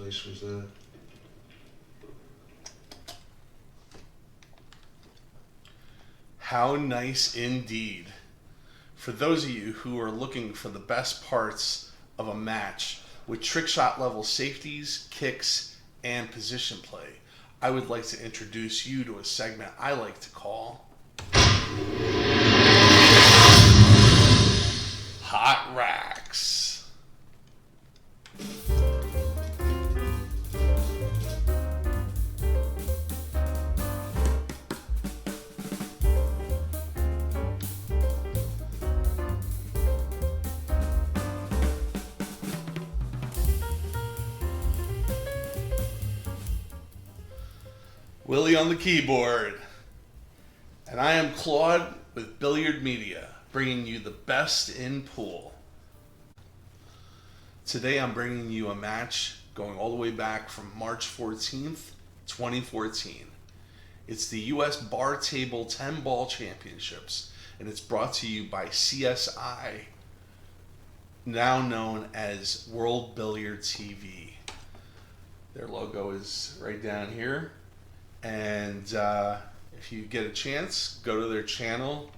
nice was that? How nice indeed. For those of you who are looking for the best parts of a match with trick shot level safeties, kicks, and position play, I would like to introduce you to a segment I like to call Hot Racks. Willie on the keyboard. And I am Claude with Billiard Media, bringing you the best in pool. Today I'm bringing you a match going all the way back from March 14th, 2014. It's the US Bar Table 10 Ball Championships, and it's brought to you by CSI, now known as World Billiard TV. Their logo is right down here. And if you get a chance, go to their channel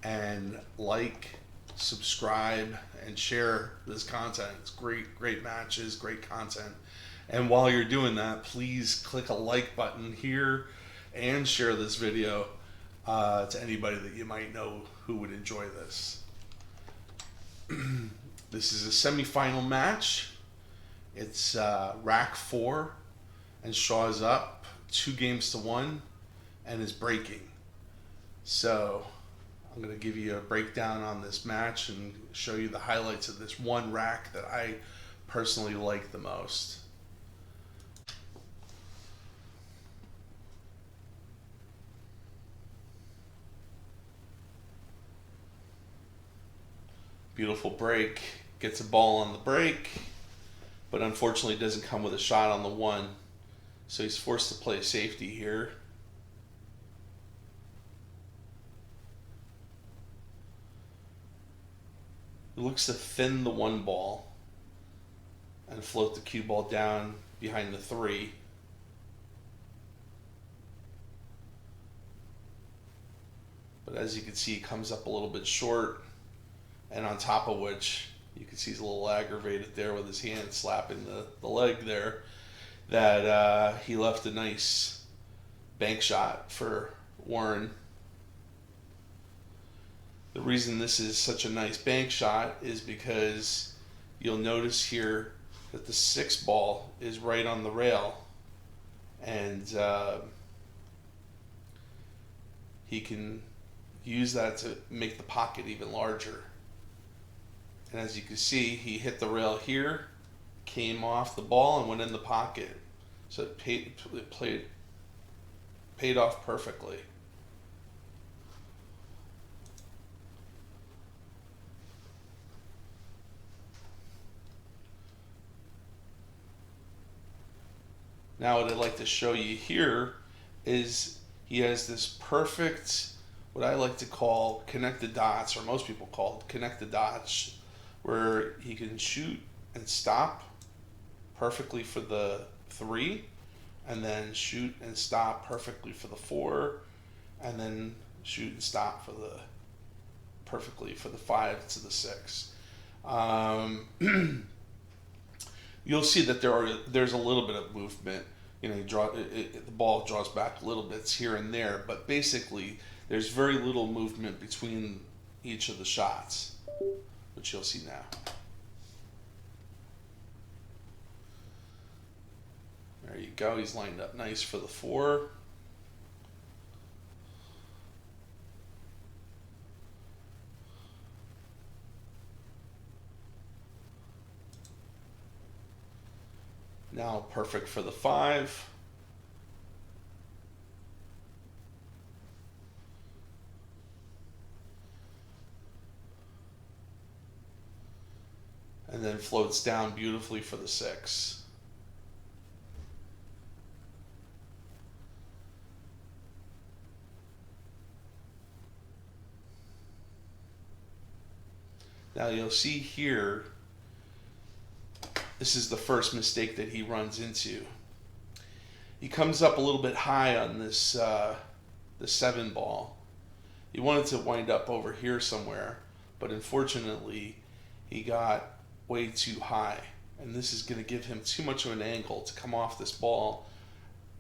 and like, subscribe, and share this content. It's great matches, great content. And while you're doing that, please click a like button here and share this video to anybody that you might know who would enjoy this. This is a semifinal match. It's rack 4, and Shaw's up 2-1 and is breaking. So I'm going to give you a breakdown on this match and show you the highlights of this one rack that I personally like the most. Beautiful break. Gets a ball on the break, but unfortunately doesn't come with a shot on the 1. So he's forced to play safety here. He looks to thin the 1 ball and float the cue ball down behind the 3. But as you can see, he comes up a little bit short, and on top of which you can see he's a little aggravated there with his hand slapping the leg there, that he left a nice bank shot for Warren. The reason this is such a nice bank shot is because you'll notice here that the 6 ball is right on the rail, and he can use that to make the pocket even larger. And as you can see, he hit the rail here, came off the ball, and went in the pocket. So it paid off perfectly. Now what I'd like to show you here is he has this perfect, what I like to call connect the dots, or most people call it connect the dots, where he can shoot and stop perfectly for the 3, and then shoot and stop perfectly for the 4, and then shoot and stop for the perfectly for the 5 to the 6. You'll see that there's a little bit of movement. You know, the ball draws back little bits here and there, but basically there's very little movement between each of the shots, which you'll see now. There you go, he's lined up nice for the 4. Now perfect for the 5. And then floats down beautifully for the 6. Now you'll see here This is the first mistake that he runs into. He comes up a little bit high on this the 7 ball. He wanted to wind up over here somewhere, but unfortunately he got way too high, and this is going to give him too much of an angle to come off this ball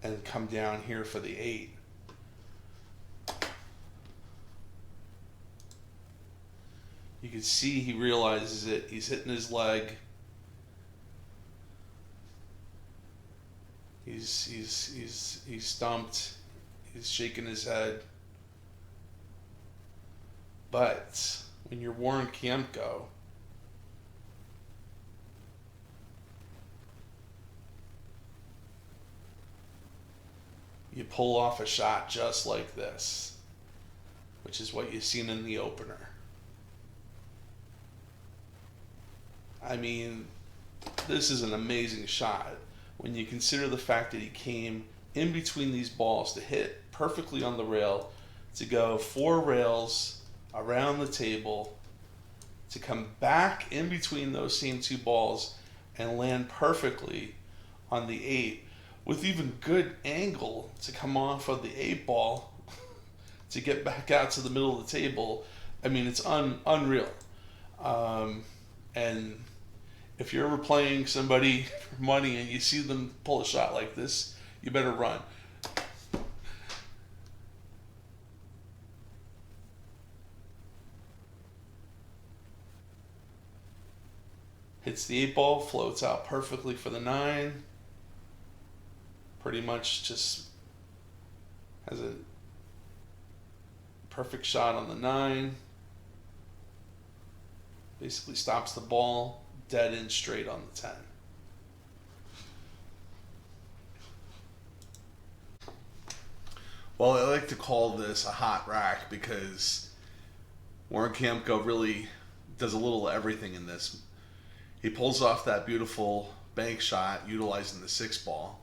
and come down here for the 8. You can see he realizes it. He's hitting his leg. He's stumped. He's shaking his head. But when you're Warren Kimco, you pull off a shot just like this, which is what you've seen in the opener. I mean, this is an amazing shot when you consider the fact that he came in between these balls to hit perfectly on the rail, to go 4 rails around the table, to come back in between those same 2 balls and land perfectly on the 8 with even good angle to come off of the 8 ball to get back out to the middle of the table. I mean, it's unreal. And if you're ever playing somebody for money and you see them pull a shot like this, you better run. Hits the 8 ball, floats out perfectly for the 9. Pretty much just has a perfect shot on the 9. Basically stops the ball dead in straight on the 10. Well, I like to call this a hot rack because Warren Kimco really does a little of everything in this. He pulls off that beautiful bank shot utilizing the 6 ball,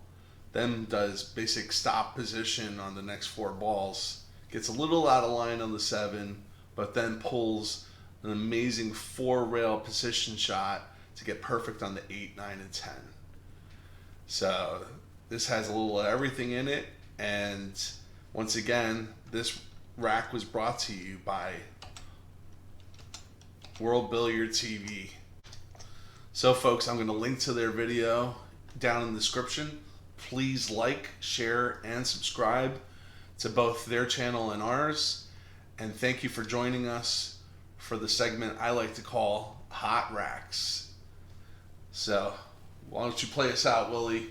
then does basic stop position on the next 4 balls, gets a little out of line on the 7, but then pulls an amazing 4 rail position shot to get perfect on the 8, 9, and 10. So this has a little of everything in it, and once again, this rack was brought to you by World Billiard TV. So folks, I'm going to link to their video down in the description. Please like, share, and subscribe to both their channel and ours. And thank you for joining us for the segment I like to call Hot Racks. So, why don't you play us out, Willie?